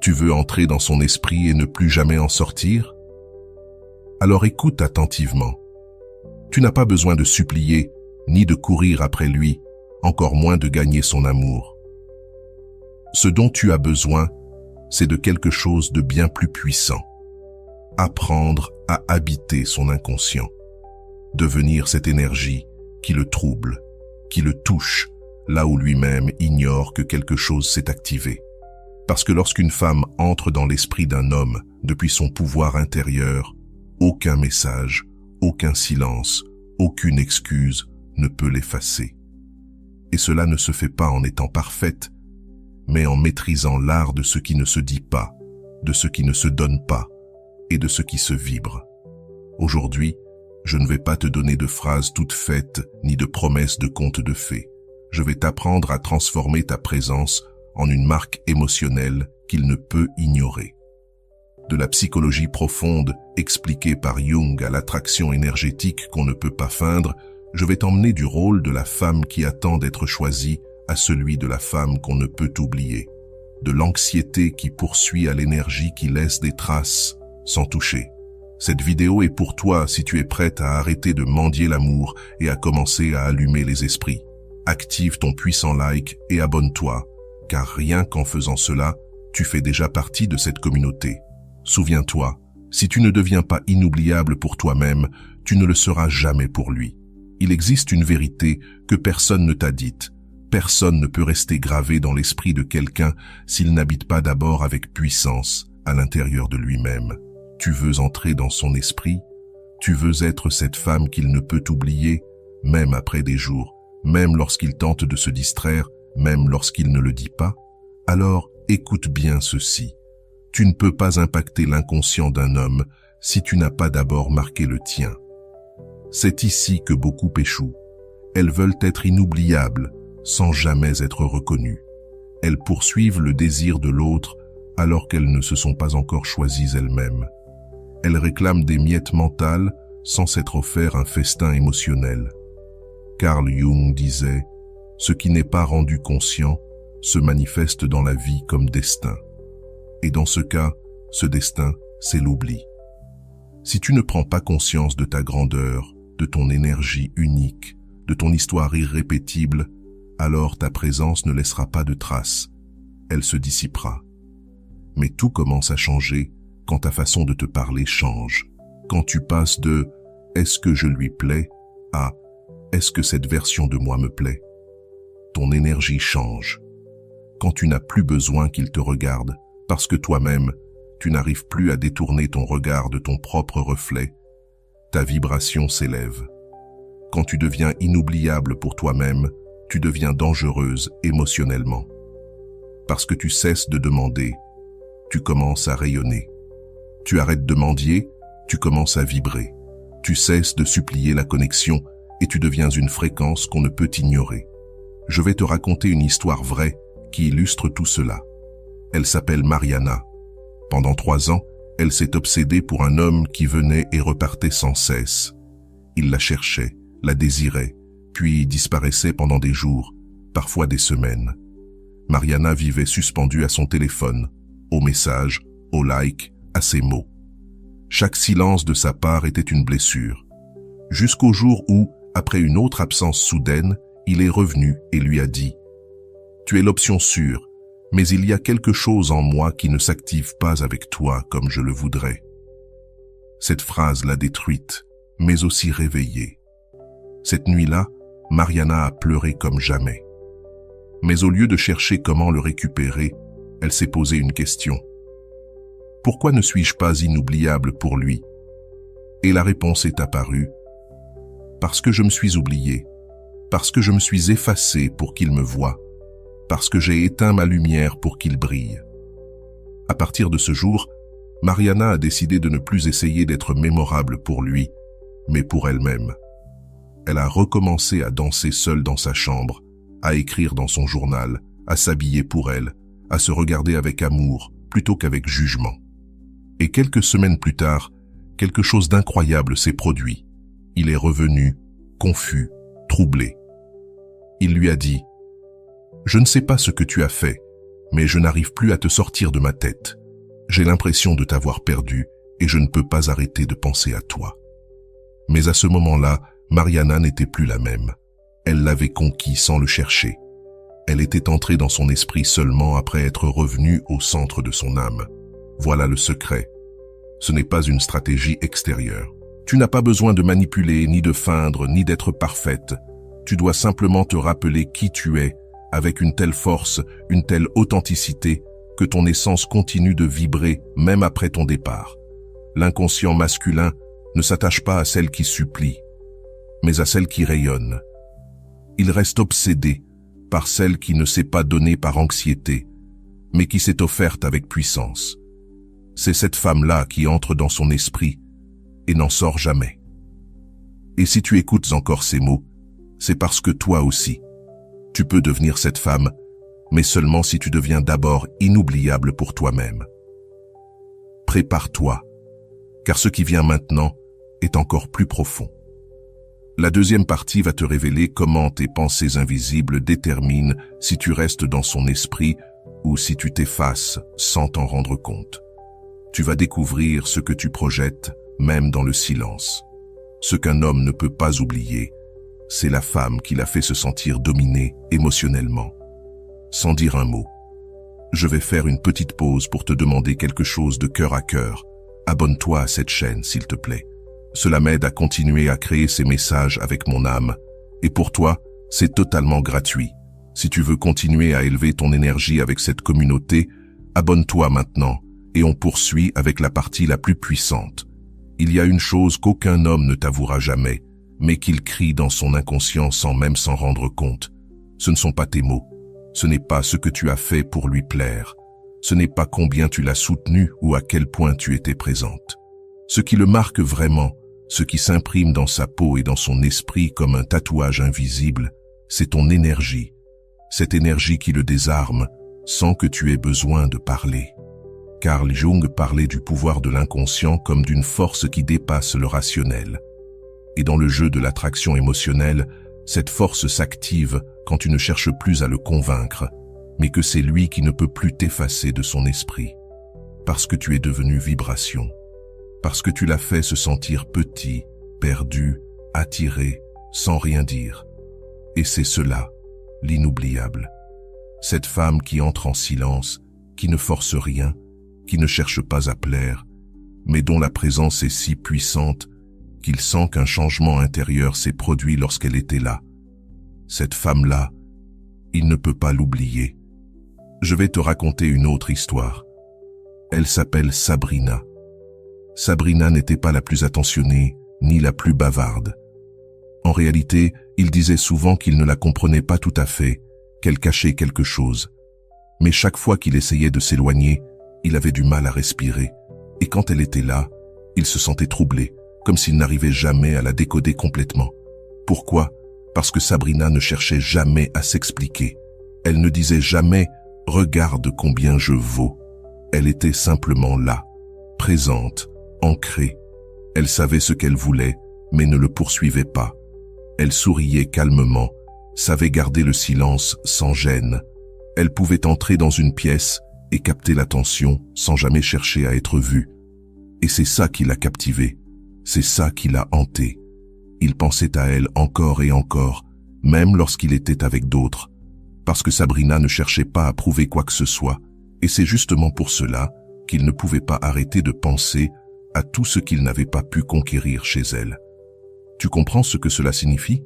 Tu veux entrer dans son esprit et ne plus jamais en sortir? Alors écoute attentivement. Tu n'as pas besoin de supplier, ni de courir après lui, encore moins de gagner son amour. Ce dont tu as besoin, c'est de quelque chose de bien plus puissant. Apprendre à habiter son inconscient. Devenir cette énergie qui le trouble, qui le touche, là où lui-même ignore que quelque chose s'est activé. Parce que lorsqu'une femme entre dans l'esprit d'un homme depuis son pouvoir intérieur, aucun message, aucun silence, aucune excuse ne peut l'effacer. Et cela ne se fait pas en étant parfaite, mais en maîtrisant l'art de ce qui ne se dit pas, de ce qui ne se donne pas et de ce qui se vibre. Aujourd'hui, je ne vais pas te donner de phrases toutes faites ni de promesses de contes de fées. Je vais t'apprendre à transformer ta présence en une marque émotionnelle qu'il ne peut ignorer. De la psychologie profonde expliquée par Jung à l'attraction énergétique qu'on ne peut pas feindre, je vais t'emmener du rôle de la femme qui attend d'être choisie à celui de la femme qu'on ne peut oublier, de l'anxiété qui poursuit à l'énergie qui laisse des traces sans toucher. Cette vidéo est pour toi si tu es prête à arrêter de mendier l'amour et à commencer à allumer les esprits. Active ton puissant like et abonne-toi, car rien qu'en faisant cela, tu fais déjà partie de cette communauté. Souviens-toi, si tu ne deviens pas inoubliable pour toi-même, tu ne le seras jamais pour lui. Il existe une vérité que personne ne t'a dite. Personne ne peut rester gravé dans l'esprit de quelqu'un s'il n'habite pas d'abord avec puissance à l'intérieur de lui-même. Tu veux entrer dans son esprit, tu veux être cette femme qu'il ne peut oublier, même après des jours, même lorsqu'il tente de se distraire, même lorsqu'il ne le dit pas. Alors, écoute bien ceci. Tu ne peux pas impacter l'inconscient d'un homme si tu n'as pas d'abord marqué le tien. C'est ici que beaucoup échouent. Elles veulent être inoubliables, sans jamais être reconnues. Elles poursuivent le désir de l'autre alors qu'elles ne se sont pas encore choisies elles-mêmes. Elles réclament des miettes mentales sans s'être offert un festin émotionnel. Carl Jung disait « Ce qui n'est pas rendu conscient se manifeste dans la vie comme destin. » Et dans ce cas, ce destin, c'est l'oubli. Si tu ne prends pas conscience de ta grandeur, de ton énergie unique, de ton histoire irrépétible, alors ta présence ne laissera pas de traces. Elle se dissipera. Mais tout commence à changer quand ta façon de te parler change. Quand tu passes de « est-ce que je lui plais » à « est-ce que cette version de moi me plaît ?» Ton énergie change. Quand tu n'as plus besoin qu'il te regarde, parce que toi-même, tu n'arrives plus à détourner ton regard de ton propre reflet, ta vibration s'élève. Quand tu deviens inoubliable pour toi-même, tu deviens dangereuse émotionnellement. Parce que tu cesses de demander, tu commences à rayonner. Tu arrêtes de mendier, tu commences à vibrer. Tu cesses de supplier la connexion et tu deviens une fréquence qu'on ne peut ignorer. Je vais te raconter une histoire vraie qui illustre tout cela. Elle s'appelle Mariana. Pendant 3 ans, elle s'est obsédée pour un homme qui venait et repartait sans cesse. Il la cherchait, la désirait, puis disparaissait pendant des jours, parfois des semaines. Mariana vivait suspendue à son téléphone, aux messages, aux likes, à ses mots. Chaque silence de sa part était une blessure. Jusqu'au jour où, après une autre absence soudaine, il est revenu et lui a dit « Tu es l'option sûre, mais il y a quelque chose en moi qui ne s'active pas avec toi comme je le voudrais. » Cette phrase l'a détruite, mais aussi réveillée. Cette nuit-là, Mariana a pleuré comme jamais. Mais au lieu de chercher comment le récupérer, elle s'est posé une question. Pourquoi ne suis-je pas inoubliable pour lui? Et la réponse est apparue. Parce que je me suis oubliée, parce que je me suis effacée pour qu'il me voie, parce que j'ai éteint ma lumière pour qu'il brille. À partir de ce jour, Mariana a décidé de ne plus essayer d'être mémorable pour lui, mais pour elle-même. Elle a recommencé à danser seule dans sa chambre, à écrire dans son journal, à s'habiller pour elle, à se regarder avec amour plutôt qu'avec jugement. Et quelques semaines plus tard, quelque chose d'incroyable s'est produit. Il est revenu, confus, troublé. Il lui a dit « Je ne sais pas ce que tu as fait, mais je n'arrive plus à te sortir de ma tête. J'ai l'impression de t'avoir perdu et je ne peux pas arrêter de penser à toi. » Mais à ce moment-là, Mariana n'était plus la même. Elle l'avait conquis sans le chercher. Elle était entrée dans son esprit seulement après être revenue au centre de son âme. Voilà le secret. Ce n'est pas une stratégie extérieure. Tu n'as pas besoin de manipuler, ni de feindre, ni d'être parfaite. Tu dois simplement te rappeler qui tu es, avec une telle force, une telle authenticité, que ton essence continue de vibrer même après ton départ. L'inconscient masculin ne s'attache pas à celle qui supplie, mais à celle qui rayonne. Il reste obsédé par celle qui ne s'est pas donnée par anxiété, mais qui s'est offerte avec puissance. C'est cette femme-là qui entre dans son esprit et n'en sort jamais. Et si tu écoutes encore ces mots, c'est parce que toi aussi, tu peux devenir cette femme, mais seulement si tu deviens d'abord inoubliable pour toi-même. Prépare-toi, car ce qui vient maintenant est encore plus profond. La deuxième partie va te révéler comment tes pensées invisibles déterminent si tu restes dans son esprit ou si tu t'effaces sans t'en rendre compte. Tu vas découvrir ce que tu projettes, même dans le silence. Ce qu'un homme ne peut pas oublier, c'est la femme qui l'a fait se sentir dominé émotionnellement. Sans dire un mot. Je vais faire une petite pause pour te demander quelque chose de cœur à cœur. Abonne-toi à cette chaîne, s'il te plaît. Cela m'aide à continuer à créer ces messages avec mon âme. Et pour toi, c'est totalement gratuit. Si tu veux continuer à élever ton énergie avec cette communauté, abonne-toi maintenant et on poursuit avec la partie la plus puissante. Il y a une chose qu'aucun homme ne t'avouera jamais, mais qu'il crie dans son inconscient sans même s'en rendre compte. Ce ne sont pas tes mots. Ce n'est pas ce que tu as fait pour lui plaire. Ce n'est pas combien tu l'as soutenu ou à quel point tu étais présente. Ce qui le marque vraiment, ce qui s'imprime dans sa peau et dans son esprit comme un tatouage invisible, c'est ton énergie. Cette énergie qui le désarme sans que tu aies besoin de parler. Carl Jung parlait du pouvoir de l'inconscient comme d'une force qui dépasse le rationnel. Et dans le jeu de l'attraction émotionnelle, cette force s'active quand tu ne cherches plus à le convaincre, mais que c'est lui qui ne peut plus t'effacer de son esprit. Parce que tu es devenu vibration. Parce que tu l'as fait se sentir petit, perdu, attiré, sans rien dire. Et c'est cela, l'inoubliable. Cette femme qui entre en silence, qui ne force rien, qui ne cherche pas à plaire, mais dont la présence est si puissante qu'il sent qu'un changement intérieur s'est produit lorsqu'elle était là. Cette femme-là, il ne peut pas l'oublier. Je vais te raconter une autre histoire. Elle s'appelle Sabrina. Sabrina n'était pas la plus attentionnée, ni la plus bavarde. En réalité, il disait souvent qu'il ne la comprenait pas tout à fait, qu'elle cachait quelque chose. Mais chaque fois qu'il essayait de s'éloigner, il avait du mal à respirer. Et quand elle était là, il se sentait troublé, comme s'il n'arrivait jamais à la décoder complètement. Pourquoi ? Parce que Sabrina ne cherchait jamais à s'expliquer. Elle ne disait jamais « Regarde combien je vaux ». Elle était simplement là, présente, ancrée. Elle savait ce qu'elle voulait, mais ne le poursuivait pas. Elle souriait calmement, savait garder le silence sans gêne. Elle pouvait entrer dans une pièce et capter l'attention sans jamais chercher à être vue. Et c'est ça qui l'a captivée, c'est ça qui l'a hantée. Il pensait à elle encore et encore, même lorsqu'il était avec d'autres, parce que Sabrina ne cherchait pas à prouver quoi que ce soit, et c'est justement pour cela qu'il ne pouvait pas arrêter de penser à tout ce qu'il n'avait pas pu conquérir chez elle. Tu comprends ce que cela signifie ?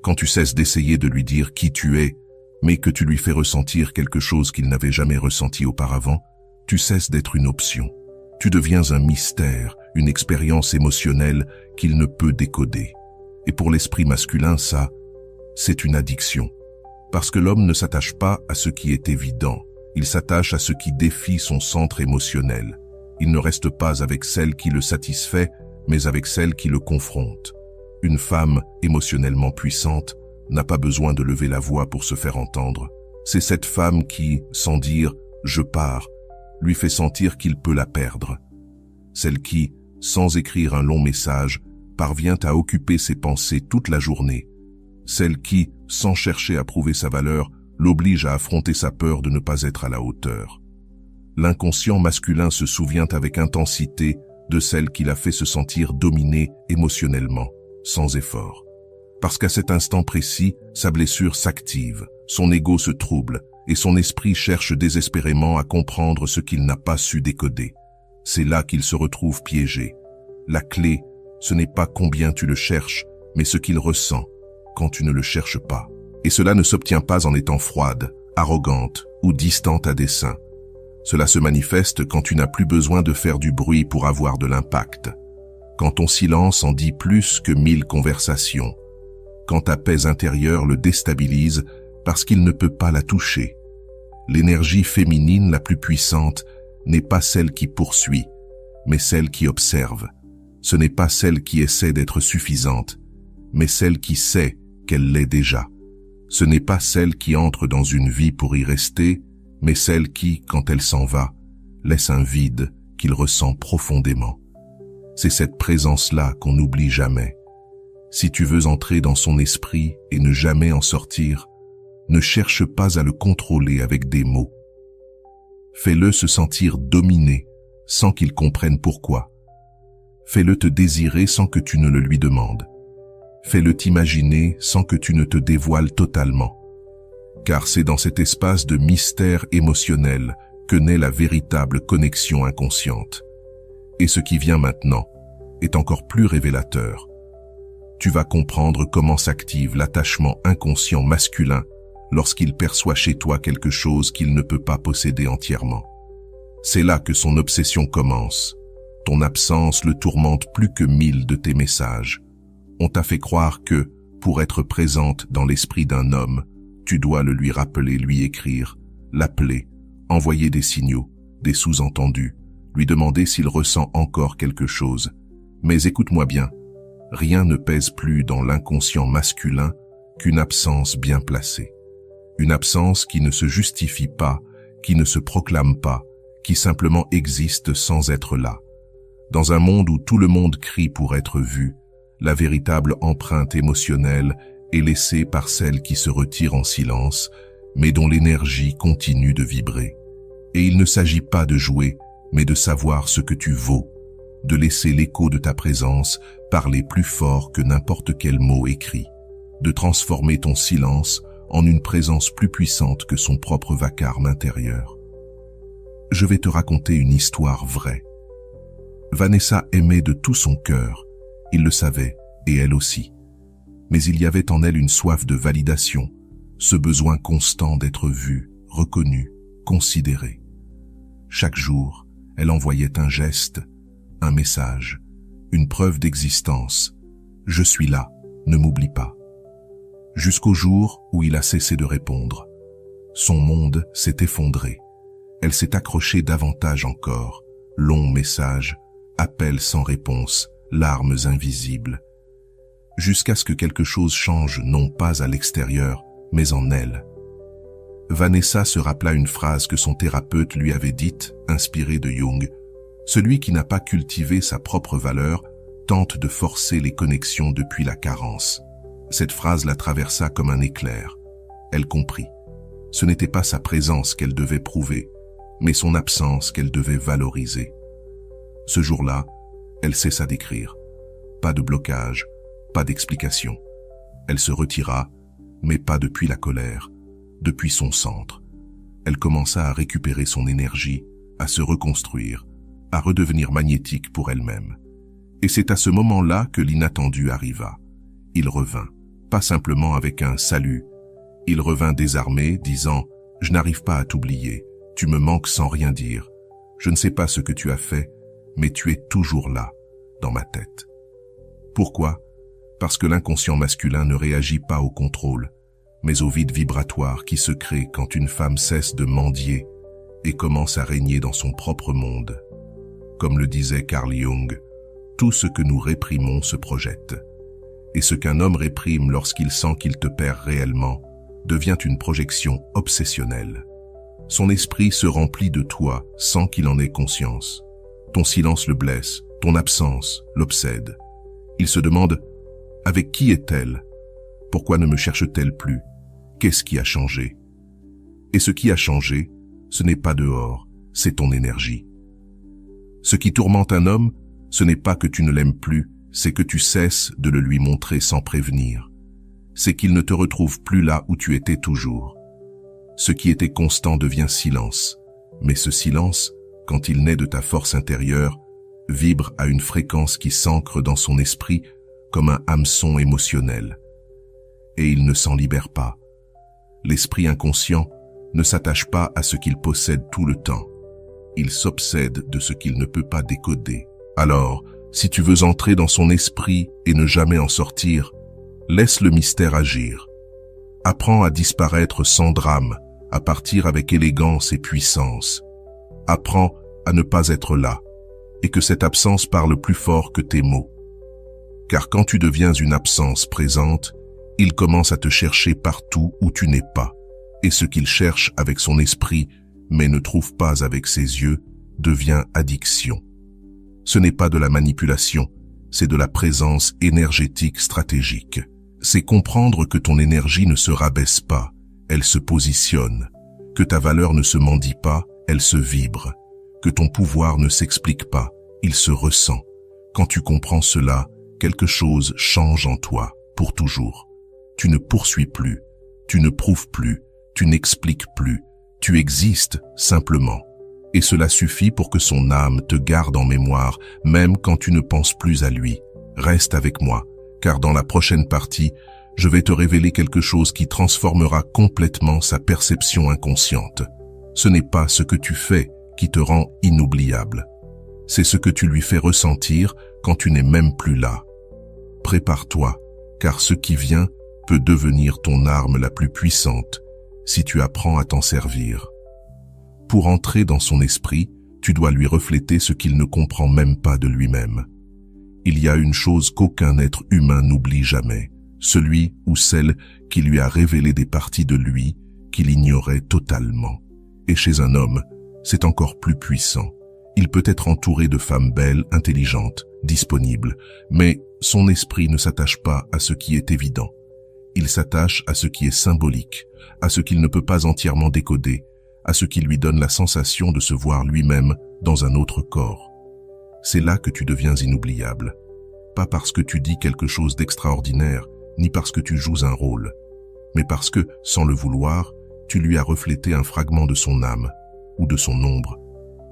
Quand tu cesses d'essayer de lui dire qui tu es, mais que tu lui fais ressentir quelque chose qu'il n'avait jamais ressenti auparavant, tu cesses d'être une option. Tu deviens un mystère, une expérience émotionnelle qu'il ne peut décoder. Et pour l'esprit masculin, ça, c'est une addiction. Parce que l'homme ne s'attache pas à ce qui est évident, il s'attache à ce qui défie son centre émotionnel. Il ne reste pas avec celle qui le satisfait, mais avec celle qui le confronte. Une femme émotionnellement puissante n'a pas besoin de lever la voix pour se faire entendre. C'est cette femme qui, sans dire « je pars », lui fait sentir qu'il peut la perdre. Celle qui, sans écrire un long message, parvient à occuper ses pensées toute la journée. Celle qui, sans chercher à prouver sa valeur, l'oblige à affronter sa peur de ne pas être à la hauteur. L'inconscient masculin se souvient avec intensité de celle qui l'a fait se sentir dominé émotionnellement, sans effort. Parce qu'à cet instant précis, sa blessure s'active, son ego se trouble et son esprit cherche désespérément à comprendre ce qu'il n'a pas su décoder. C'est là qu'il se retrouve piégé. La clé, ce n'est pas combien tu le cherches, mais ce qu'il ressent quand tu ne le cherches pas. Et cela ne s'obtient pas en étant froide, arrogante ou distante à dessein. Cela se manifeste quand tu n'as plus besoin de faire du bruit pour avoir de l'impact. Quand ton silence en dit plus que 1000 conversations. Quand ta paix intérieure le déstabilise parce qu'il ne peut pas la toucher. L'énergie féminine la plus puissante n'est pas celle qui poursuit, mais celle qui observe. Ce n'est pas celle qui essaie d'être suffisante, mais celle qui sait qu'elle l'est déjà. Ce n'est pas celle qui entre dans une vie pour y rester, mais celle qui, quand elle s'en va, laisse un vide qu'il ressent profondément. C'est cette présence-là qu'on n'oublie jamais. Si tu veux entrer dans son esprit et ne jamais en sortir, ne cherche pas à le contrôler avec des mots. Fais-le se sentir dominé sans qu'il comprenne pourquoi. Fais-le te désirer sans que tu ne le lui demandes. Fais-le t'imaginer sans que tu ne te dévoiles totalement. Car c'est dans cet espace de mystère émotionnel que naît la véritable connexion inconsciente. Et ce qui vient maintenant est encore plus révélateur. Tu vas comprendre comment s'active l'attachement inconscient masculin lorsqu'il perçoit chez toi quelque chose qu'il ne peut pas posséder entièrement. C'est là que son obsession commence. Ton absence le tourmente plus que 1000 de tes messages. On t'a fait croire que, pour être présente dans l'esprit d'un homme, tu dois le lui rappeler, lui écrire, l'appeler, envoyer des signaux, des sous-entendus, lui demander s'il ressent encore quelque chose. Mais écoute-moi bien, rien ne pèse plus dans l'inconscient masculin qu'une absence bien placée. Une absence qui ne se justifie pas, qui ne se proclame pas, qui simplement existe sans être là. Dans un monde où tout le monde crie pour être vu, la véritable empreinte émotionnelle est laissée par celle qui se retire en silence, mais dont l'énergie continue de vibrer. Et il ne s'agit pas de jouer, mais de savoir ce que tu vaux, de laisser l'écho de ta présence parler plus fort que n'importe quel mot écrit, de transformer ton silence en une présence plus puissante que son propre vacarme intérieur. Je vais te raconter une histoire vraie. Vanessa aimait de tout son cœur, il le savait, et elle aussi. Mais il y avait en elle une soif de validation, ce besoin constant d'être vue, reconnue, considérée. Chaque jour, elle envoyait un geste, un message, une preuve d'existence. Je suis là, ne m'oublie pas. Jusqu'au jour où il a cessé de répondre. Son monde s'est effondré. Elle s'est accrochée davantage encore. Longs messages, appels sans réponse, larmes invisibles. Jusqu'à ce que quelque chose change non pas à l'extérieur, mais en elle. Vanessa se rappela une phrase que son thérapeute lui avait dite, inspirée de Jung. Celui qui n'a pas cultivé sa propre valeur tente de forcer les connexions depuis la carence. Cette phrase la traversa comme un éclair. Elle comprit. Ce n'était pas sa présence qu'elle devait prouver, mais son absence qu'elle devait valoriser. Ce jour-là, elle cessa d'écrire. Pas de blocage, pas d'explication. Elle se retira, mais pas depuis la colère, depuis son centre. Elle commença à récupérer son énergie, à se reconstruire, à redevenir magnétique pour elle-même. Et c'est à ce moment-là que l'inattendu arriva. Il revint, pas simplement avec un « salut ». Il revint désarmé, disant « Je n'arrive pas à t'oublier, tu me manques sans rien dire. Je ne sais pas ce que tu as fait, mais tu es toujours là, dans ma tête. » Pourquoi ? Parce que l'inconscient masculin ne réagit pas au contrôle, mais au vide vibratoire qui se crée quand une femme cesse de mendier et commence à régner dans son propre monde. Comme le disait Carl Jung, tout ce que nous réprimons se projette. Et ce qu'un homme réprime lorsqu'il sent qu'il te perd réellement devient une projection obsessionnelle. Son esprit se remplit de toi sans qu'il en ait conscience. Ton silence le blesse, ton absence l'obsède. Il se demande « Avec qui est-elle ? Pourquoi ne me cherche-t-elle plus ? Qu'est-ce qui a changé ?» Et ce qui a changé, ce n'est pas dehors, c'est ton énergie. Ce qui tourmente un homme, ce n'est pas que tu ne l'aimes plus, c'est que tu cesses de le lui montrer sans prévenir. C'est qu'il ne te retrouve plus là où tu étais toujours. Ce qui était constant devient silence, mais ce silence, quand il naît de ta force intérieure, vibre à une fréquence qui s'ancre dans son esprit comme un hameçon émotionnel. Et il ne s'en libère pas. L'esprit inconscient ne s'attache pas à ce qu'il possède tout le temps. Il s'obsède de ce qu'il ne peut pas décoder. Alors, si tu veux entrer dans son esprit et ne jamais en sortir, laisse le mystère agir. Apprends à disparaître sans drame, à partir avec élégance et puissance. Apprends à ne pas être là, et que cette absence parle plus fort que tes mots. Car quand tu deviens une absence présente, il commence à te chercher partout où tu n'es pas, et ce qu'il cherche avec son esprit, mais ne trouve pas avec ses yeux, devient addiction. Ce n'est pas de la manipulation, c'est de la présence énergétique stratégique. C'est comprendre que ton énergie ne se rabaisse pas, elle se positionne, que ta valeur ne se mendie pas, elle se vibre, que ton pouvoir ne s'explique pas, il se ressent. Quand tu comprends cela, quelque chose change en toi, pour toujours. Tu ne poursuis plus, tu ne prouves plus, tu n'expliques plus, tu existes simplement. Et cela suffit pour que son âme te garde en mémoire, même quand tu ne penses plus à lui. Reste avec moi, car dans la prochaine partie, je vais te révéler quelque chose qui transformera complètement sa perception inconsciente. Ce n'est pas ce que tu fais qui te rend inoubliable. C'est ce que tu lui fais ressentir quand tu n'es même plus là. Prépare-toi, car ce qui vient peut devenir ton arme la plus puissante si tu apprends à t'en servir. Pour entrer dans son esprit, tu dois lui refléter ce qu'il ne comprend même pas de lui-même. Il y a une chose qu'aucun être humain n'oublie jamais, celui ou celle qui lui a révélé des parties de lui qu'il ignorait totalement. Et chez un homme, c'est encore plus puissant. Il peut être entouré de femmes belles, intelligentes, disponibles, mais son esprit ne s'attache pas à ce qui est évident. Il s'attache à ce qui est symbolique, à ce qu'il ne peut pas entièrement décoder, à ce qui lui donne la sensation de se voir lui-même dans un autre corps. C'est là que tu deviens inoubliable. Pas parce que tu dis quelque chose d'extraordinaire, ni parce que tu joues un rôle, mais parce que, sans le vouloir, tu lui as reflété un fragment de son âme, ou de son ombre.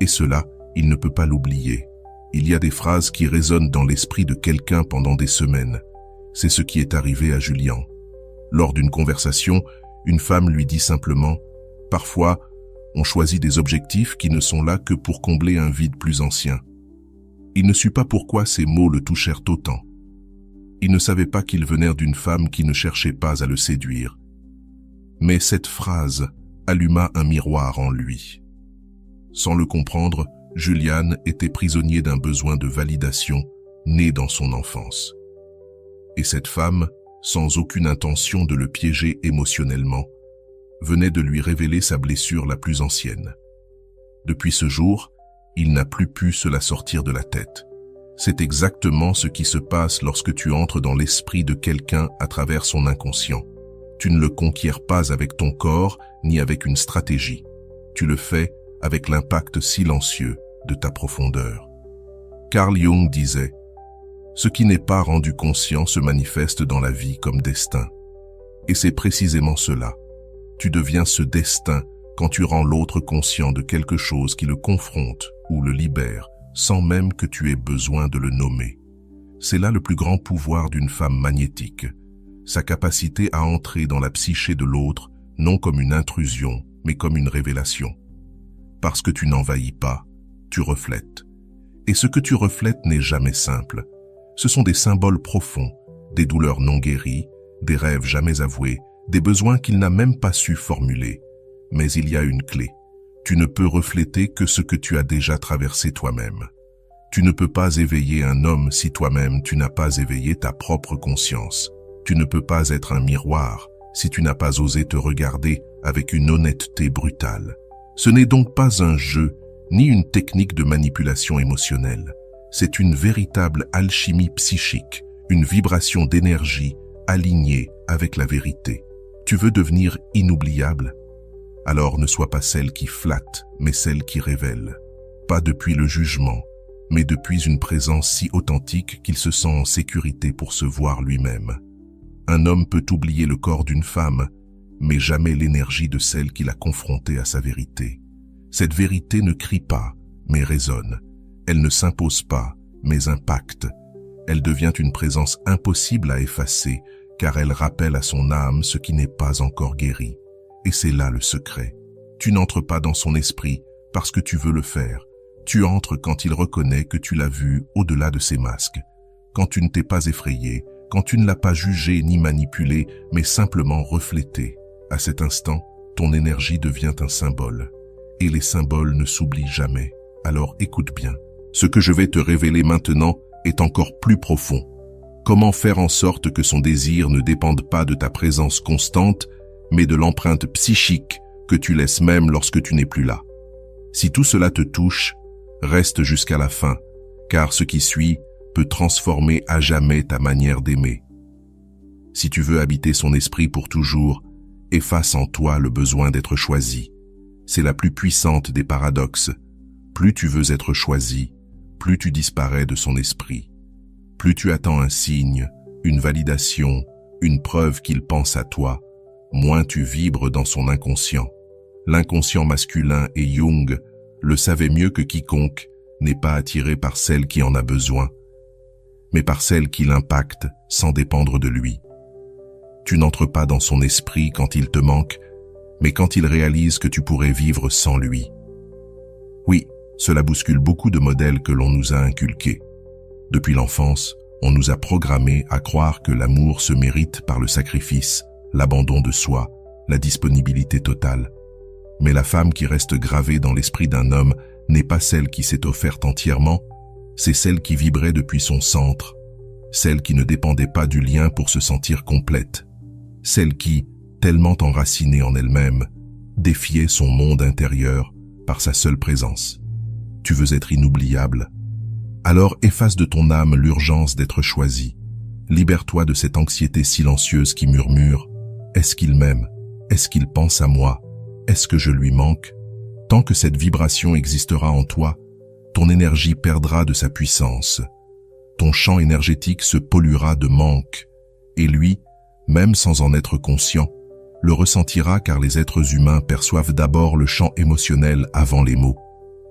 Et cela, il ne peut pas l'oublier. Il y a des phrases qui résonnent dans l'esprit de quelqu'un pendant des semaines. C'est ce qui est arrivé à Julien. Lors d'une conversation, une femme lui dit simplement « Parfois, on choisit des objectifs qui ne sont là que pour combler un vide plus ancien. » Il ne sut pas pourquoi ces mots le touchèrent autant. Il ne savait pas qu'ils venaient d'une femme qui ne cherchait pas à le séduire. Mais cette phrase alluma un miroir en lui. Sans le comprendre, Julian était prisonnier d'un besoin de validation né dans son enfance. Et cette femme, sans aucune intention de le piéger émotionnellement, venait de lui révéler sa blessure la plus ancienne. Depuis ce jour, il n'a plus pu se la sortir de la tête. C'est exactement ce qui se passe lorsque tu entres dans l'esprit de quelqu'un à travers son inconscient. Tu ne le conquiers pas avec ton corps ni avec une stratégie. Tu le fais avec l'impact silencieux de ta profondeur. Carl Jung disait « Ce qui n'est pas rendu conscient se manifeste dans la vie comme destin. » Et c'est précisément cela. Tu deviens ce destin quand tu rends l'autre conscient de quelque chose qui le confronte ou le libère, sans même que tu aies besoin de le nommer. C'est là le plus grand pouvoir d'une femme magnétique, sa capacité à entrer dans la psyché de l'autre, non comme une intrusion, mais comme une révélation. Parce que tu n'envahis pas, tu reflètes. Et ce que tu reflètes n'est jamais simple. Ce sont des symboles profonds, des douleurs non guéries, des rêves jamais avoués, des besoins qu'il n'a même pas su formuler. Mais il y a une clé. Tu ne peux refléter que ce que tu as déjà traversé toi-même. Tu ne peux pas éveiller un homme si toi-même tu n'as pas éveillé ta propre conscience. Tu ne peux pas être un miroir si tu n'as pas osé te regarder avec une honnêteté brutale. Ce n'est donc pas un jeu, ni une technique de manipulation émotionnelle. C'est une véritable alchimie psychique, une vibration d'énergie alignée avec la vérité. Tu veux devenir inoubliable? Alors ne sois pas celle qui flatte, mais celle qui révèle. Pas depuis le jugement, mais depuis une présence si authentique qu'il se sent en sécurité pour se voir lui-même. Un homme peut oublier le corps d'une femme, mais jamais l'énergie de celle qui l'a confronté à sa vérité. Cette vérité ne crie pas, mais résonne. Elle ne s'impose pas, mais impacte. Elle devient une présence impossible à effacer, car elle rappelle à son âme ce qui n'est pas encore guéri. Et c'est là le secret. Tu n'entres pas dans son esprit parce que tu veux le faire. Tu entres quand il reconnaît que tu l'as vu au-delà de ses masques, quand tu ne t'es pas effrayé, quand tu ne l'as pas jugé ni manipulé, mais simplement reflété. À cet instant, ton énergie devient un symbole. Et les symboles ne s'oublient jamais. Alors écoute bien. Ce que je vais te révéler maintenant est encore plus profond. Comment faire en sorte que son désir ne dépende pas de ta présence constante, mais de l'empreinte psychique que tu laisses même lorsque tu n'es plus là. Si tout cela te touche, reste jusqu'à la fin, car ce qui suit peut transformer à jamais ta manière d'aimer. Si tu veux habiter son esprit pour toujours, efface en toi le besoin d'être choisi. C'est la plus puissante des paradoxes. Plus tu veux être choisi, plus tu disparais de son esprit. Plus tu attends un signe, une validation, une preuve qu'il pense à toi, moins tu vibres dans son inconscient. L'inconscient masculin et Jung le savait mieux que quiconque, n'est pas attiré par celle qui en a besoin, mais par celle qui l'impacte sans dépendre de lui. Tu n'entres pas dans son esprit quand il te manque, mais quand il réalise que tu pourrais vivre sans lui. Oui, cela bouscule beaucoup de modèles que l'on nous a inculqués. Depuis l'enfance, on nous a programmés à croire que l'amour se mérite par le sacrifice, l'abandon de soi, la disponibilité totale. Mais la femme qui reste gravée dans l'esprit d'un homme n'est pas celle qui s'est offerte entièrement, c'est celle qui vibrait depuis son centre, celle qui ne dépendait pas du lien pour se sentir complète, celle qui, tellement enracinée en elle-même, défiait son monde intérieur par sa seule présence. Tu veux être inoubliable? Alors efface de ton âme l'urgence d'être choisi. Libère-toi de cette anxiété silencieuse qui murmure « Est-ce qu'il m'aime? Est-ce qu'il pense à moi? Est-ce que je lui manque ?» Tant que cette vibration existera en toi, ton énergie perdra de sa puissance. Ton champ énergétique se polluera de manque. Et lui, même sans en être conscient, le ressentira car les êtres humains perçoivent d'abord le champ émotionnel avant les mots.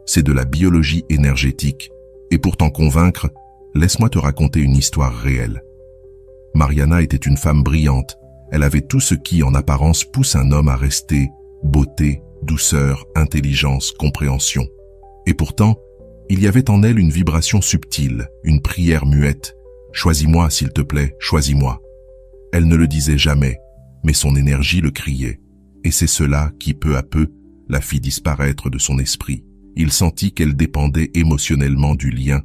C'est de la biologie énergétique. Et pour t'en convaincre, laisse-moi te raconter une histoire réelle. Mariana était une femme brillante. Elle avait tout ce qui, en apparence, pousse un homme à rester: beauté, douceur, intelligence, compréhension. Et pourtant, il y avait en elle une vibration subtile, une prière muette. « Choisis-moi, s'il te plaît, choisis-moi ». Elle ne le disait jamais, mais son énergie le criait. Et c'est cela qui, peu à peu, la fit disparaître de son esprit. Il sentit qu'elle dépendait émotionnellement du lien,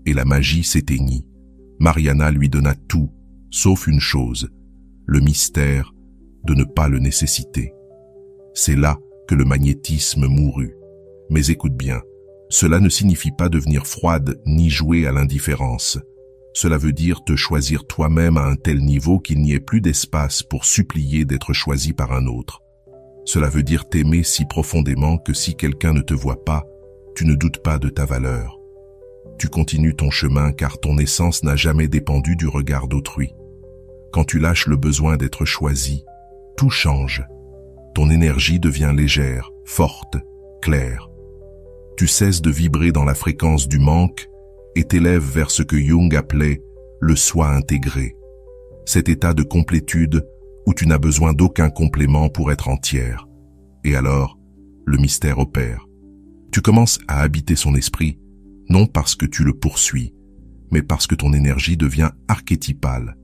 et la magie s'éteignit. Mariana lui donna tout, sauf une chose, le mystère de ne pas le nécessiter. C'est là que le magnétisme mourut. Mais écoute bien, cela ne signifie pas devenir froide ni jouer à l'indifférence. Cela veut dire te choisir toi-même à un tel niveau qu'il n'y ait plus d'espace pour supplier d'être choisi par un autre. Cela veut dire t'aimer si profondément que si quelqu'un ne te voit pas, tu ne doutes pas de ta valeur. Tu continues ton chemin car ton essence n'a jamais dépendu du regard d'autrui. Quand tu lâches le besoin d'être choisi, tout change. Ton énergie devient légère, forte, claire. Tu cesses de vibrer dans la fréquence du manque et t'élèves vers ce que Jung appelait le soi intégré. Cet état de complétude où tu n'as besoin d'aucun complément pour être entière. Et alors, le mystère opère. Tu commences à habiter son esprit, non parce que tu le poursuis, mais parce que ton énergie devient archétypale.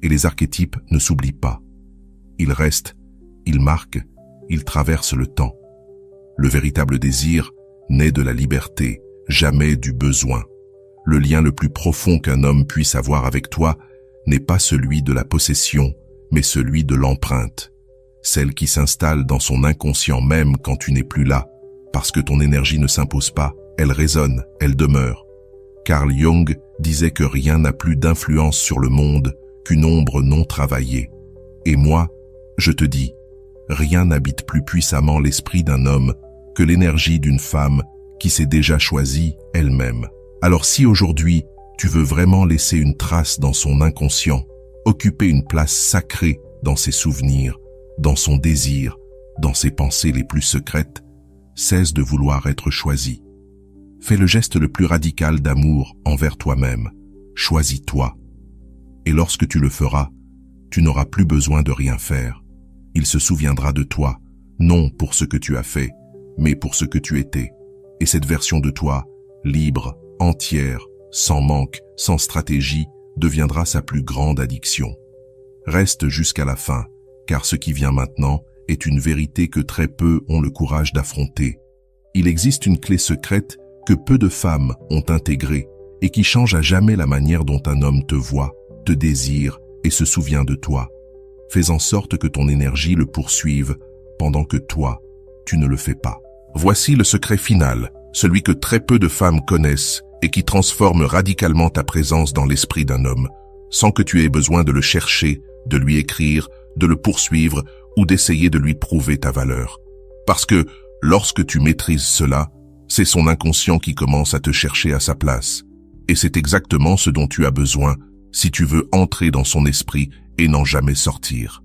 Et les archétypes ne s'oublient pas. Ils restent, ils marquent, ils traversent le temps. Le véritable désir naît de la liberté, jamais du besoin. Le lien le plus profond qu'un homme puisse avoir avec toi n'est pas celui de la possession, mais celui de l'empreinte. Celle qui s'installe dans son inconscient même quand tu n'es plus là. Parce que ton énergie ne s'impose pas, elle résonne, elle demeure. Carl Jung disait que rien n'a plus d'influence sur le monde qu'une ombre non travaillée. Et moi, je te dis, rien n'habite plus puissamment l'esprit d'un homme que l'énergie d'une femme qui s'est déjà choisie elle-même. Alors si aujourd'hui, tu veux vraiment laisser une trace dans son inconscient, occuper une place sacrée dans ses souvenirs, dans son désir, dans ses pensées les plus secrètes, cesse de vouloir être choisi. Fais le geste le plus radical d'amour envers toi-même. Choisis-toi. Et lorsque tu le feras, tu n'auras plus besoin de rien faire. Il se souviendra de toi, non pour ce que tu as fait, mais pour ce que tu étais. Et cette version de toi, libre, entière, sans manque, sans stratégie, deviendra sa plus grande addiction. Reste jusqu'à la fin, car ce qui vient maintenant est une vérité que très peu ont le courage d'affronter. Il existe une clé secrète que peu de femmes ont intégrée et qui change à jamais la manière dont un homme te voit, te désire et se souvient de toi. Fais en sorte que ton énergie le poursuive pendant que toi, tu ne le fais pas. Voici le secret final, celui que très peu de femmes connaissent et qui transforme radicalement ta présence dans l'esprit d'un homme, sans que tu aies besoin de le chercher, de lui écrire, de le poursuivre ou d'essayer de lui prouver ta valeur. Parce que lorsque tu maîtrises cela, c'est son inconscient qui commence à te chercher à sa place. Et c'est exactement ce dont tu as besoin si tu veux entrer dans son esprit et n'en jamais sortir.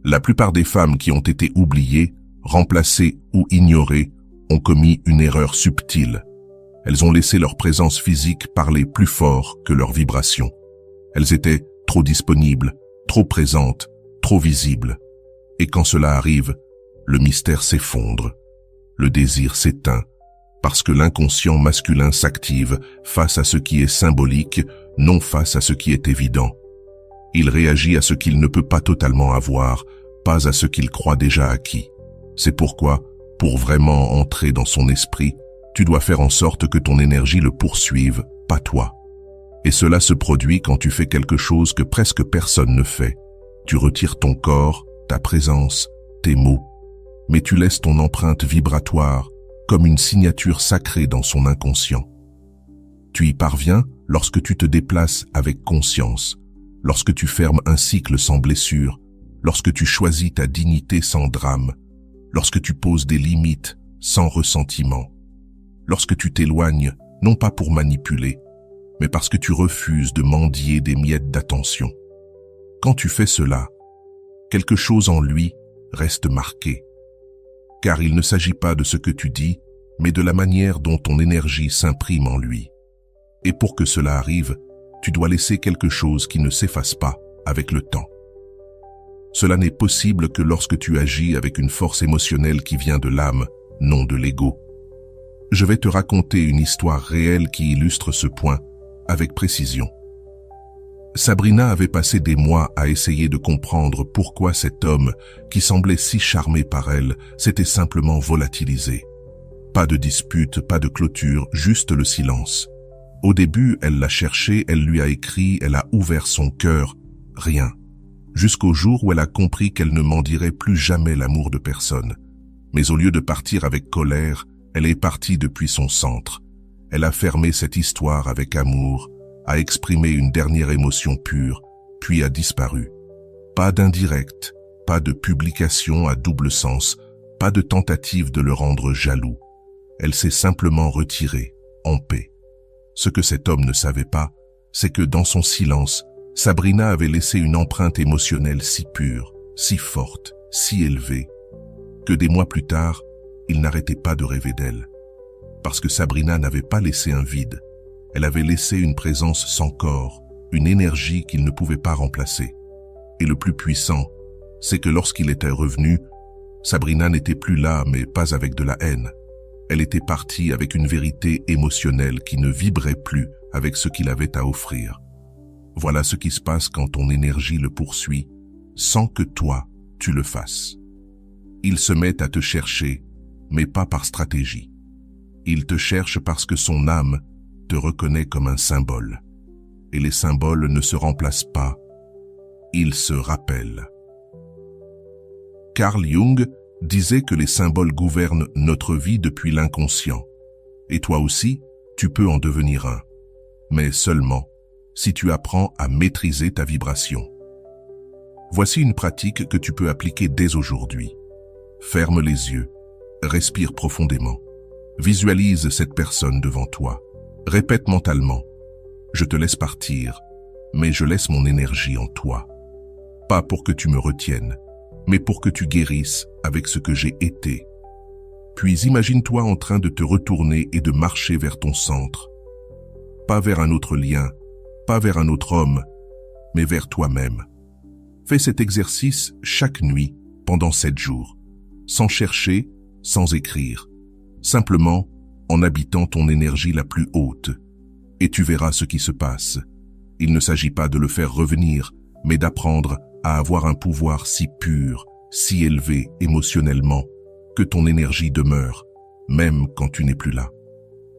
La plupart des femmes qui ont été oubliées, remplacées ou ignorées ont commis une erreur subtile. Elles ont laissé leur présence physique parler plus fort que leurs vibrations. Elles étaient trop disponibles, trop présentes, trop visibles. Et quand cela arrive, le mystère s'effondre, le désir s'éteint, parce que l'inconscient masculin s'active face à ce qui est symbolique, non face à ce qui est évident. Il réagit à ce qu'il ne peut pas totalement avoir, pas à ce qu'il croit déjà acquis. C'est pourquoi, pour vraiment entrer dans son esprit, tu dois faire en sorte que ton énergie le poursuive, pas toi. Et cela se produit quand tu fais quelque chose que presque personne ne fait. Tu retires ton corps, ta présence, tes mots, mais tu laisses ton empreinte vibratoire comme une signature sacrée dans son inconscient. Tu y parviens lorsque tu te déplaces avec conscience, lorsque tu fermes un cycle sans blessure, lorsque tu choisis ta dignité sans drame, lorsque tu poses des limites sans ressentiment, lorsque tu t'éloignes, non pas pour manipuler, mais parce que tu refuses de mendier des miettes d'attention. Quand tu fais cela, quelque chose en lui reste marqué, car il ne s'agit pas de ce que tu dis, mais de la manière dont ton énergie s'imprime en lui. Et pour que cela arrive, tu dois laisser quelque chose qui ne s'efface pas avec le temps. Cela n'est possible que lorsque tu agis avec une force émotionnelle qui vient de l'âme, non de l'ego. Je vais te raconter une histoire réelle qui illustre ce point avec précision. Sabrina avait passé des mois à essayer de comprendre pourquoi cet homme, qui semblait si charmé par elle, s'était simplement volatilisé. Pas de dispute, pas de clôture, juste le silence. Au début, elle l'a cherché, elle lui a écrit, elle a ouvert son cœur, rien. Jusqu'au jour où elle a compris qu'elle ne mendirait plus jamais l'amour de personne. Mais au lieu de partir avec colère, elle est partie depuis son centre. Elle a fermé cette histoire avec amour, a exprimé une dernière émotion pure, puis a disparu. Pas d'indirect, pas de publication à double sens, pas de tentative de le rendre jaloux. Elle s'est simplement retirée, en paix. Ce que cet homme ne savait pas, c'est que dans son silence, Sabrina avait laissé une empreinte émotionnelle si pure, si forte, si élevée, que des mois plus tard, il n'arrêtait pas de rêver d'elle. Parce que Sabrina n'avait pas laissé un vide, elle avait laissé une présence sans corps, une énergie qu'il ne pouvait pas remplacer. Et le plus puissant, c'est que lorsqu'il était revenu, Sabrina n'était plus là, mais pas avec de la haine. Elle était partie avec une vérité émotionnelle qui ne vibrait plus avec ce qu'il avait à offrir. Voilà ce qui se passe quand ton énergie le poursuit, sans que toi, tu le fasses. Il se met à te chercher, mais pas par stratégie. Il te cherche parce que son âme te reconnaît comme un symbole. Et les symboles ne se remplacent pas, ils se rappellent. Carl Jung disait que les symboles gouvernent notre vie depuis l'inconscient. Et toi aussi, tu peux en devenir un. Mais seulement si tu apprends à maîtriser ta vibration. Voici une pratique que tu peux appliquer dès aujourd'hui. Ferme les yeux, respire profondément. Visualise cette personne devant toi. Répète mentalement, je te laisse partir, mais je laisse mon énergie en toi. Pas pour que tu me retiennes, mais pour que tu guérisses avec ce que j'ai été. Puis imagine-toi en train de te retourner et de marcher vers ton centre. Pas vers un autre lien, pas vers un autre homme, mais vers toi-même. Fais cet exercice chaque nuit pendant 7 jours, sans chercher, sans écrire, simplement en habitant ton énergie la plus haute. Et tu verras ce qui se passe. Il ne s'agit pas de le faire revenir, mais d'apprendre à avoir un pouvoir si pur, si élevé émotionnellement, que ton énergie demeure, même quand tu n'es plus là.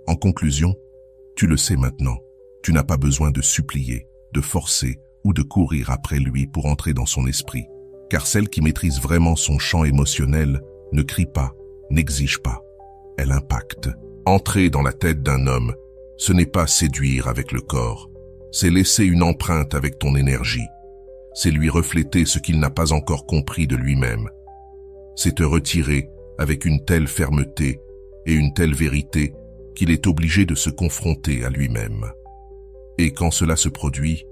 En conclusion, tu le sais maintenant, tu n'as pas besoin de supplier, de forcer ou de courir après lui pour entrer dans son esprit, car celle qui maîtrise vraiment son champ émotionnel ne crie pas, n'exige pas, elle impacte. Entrer dans la tête d'un homme, ce n'est pas séduire avec le corps, c'est laisser une empreinte avec ton énergie, c'est lui refléter ce qu'il n'a pas encore compris de lui-même, c'est te retirer avec une telle fermeté et une telle vérité qu'il est obligé de se confronter à lui-même. Et quand cela se produit,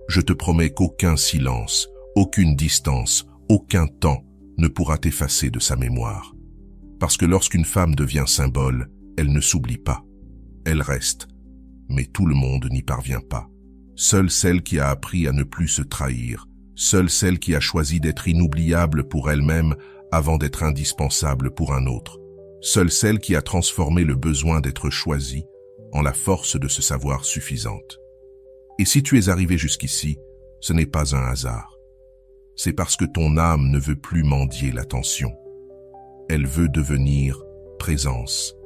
je te promets qu'aucun silence, aucune distance, aucun temps ne pourra t'effacer de sa mémoire. Parce que lorsqu'une femme devient symbole, elle ne s'oublie pas. Elle reste. Mais tout le monde n'y parvient pas. Seule celle qui a appris à ne plus se trahir, seule celle qui a choisi d'être inoubliable pour elle-même avant d'être indispensable pour un autre, seule celle qui a transformé le besoin d'être choisie en la force de se savoir suffisante. Et si tu es arrivé jusqu'ici, ce n'est pas un hasard. C'est parce que ton âme ne veut plus mendier l'attention. Elle veut devenir présence.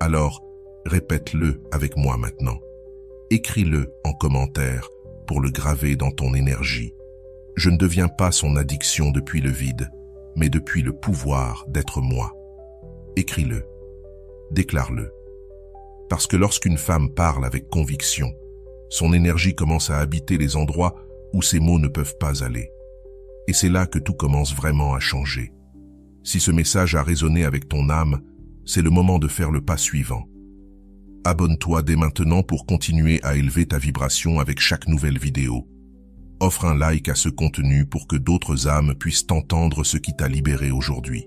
Alors, répète-le avec moi maintenant. Écris-le en commentaire pour le graver dans ton énergie. Je ne deviens pas son addiction depuis le vide, mais depuis le pouvoir d'être moi. Écris-le. Déclare-le. Parce que lorsqu'une femme parle avec conviction, son énergie commence à habiter les endroits où ses mots ne peuvent pas aller. Et c'est là que tout commence vraiment à changer. Si ce message a résonné avec ton âme, c'est le moment de faire le pas suivant. Abonne-toi dès maintenant pour continuer à élever ta vibration avec chaque nouvelle vidéo. Offre un like à ce contenu pour que d'autres âmes puissent entendre ce qui t'a libéré aujourd'hui.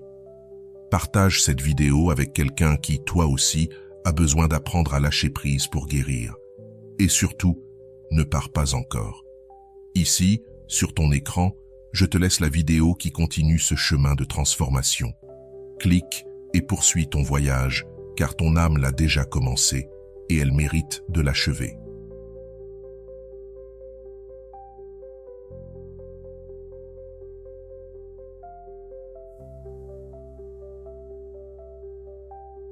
Partage cette vidéo avec quelqu'un qui, toi aussi, a besoin d'apprendre à lâcher prise pour guérir. Et surtout, ne pars pas encore. Ici, sur ton écran, je te laisse la vidéo qui continue ce chemin de transformation. Clique et poursuis ton voyage, car ton âme l'a déjà commencé et elle mérite de l'achever.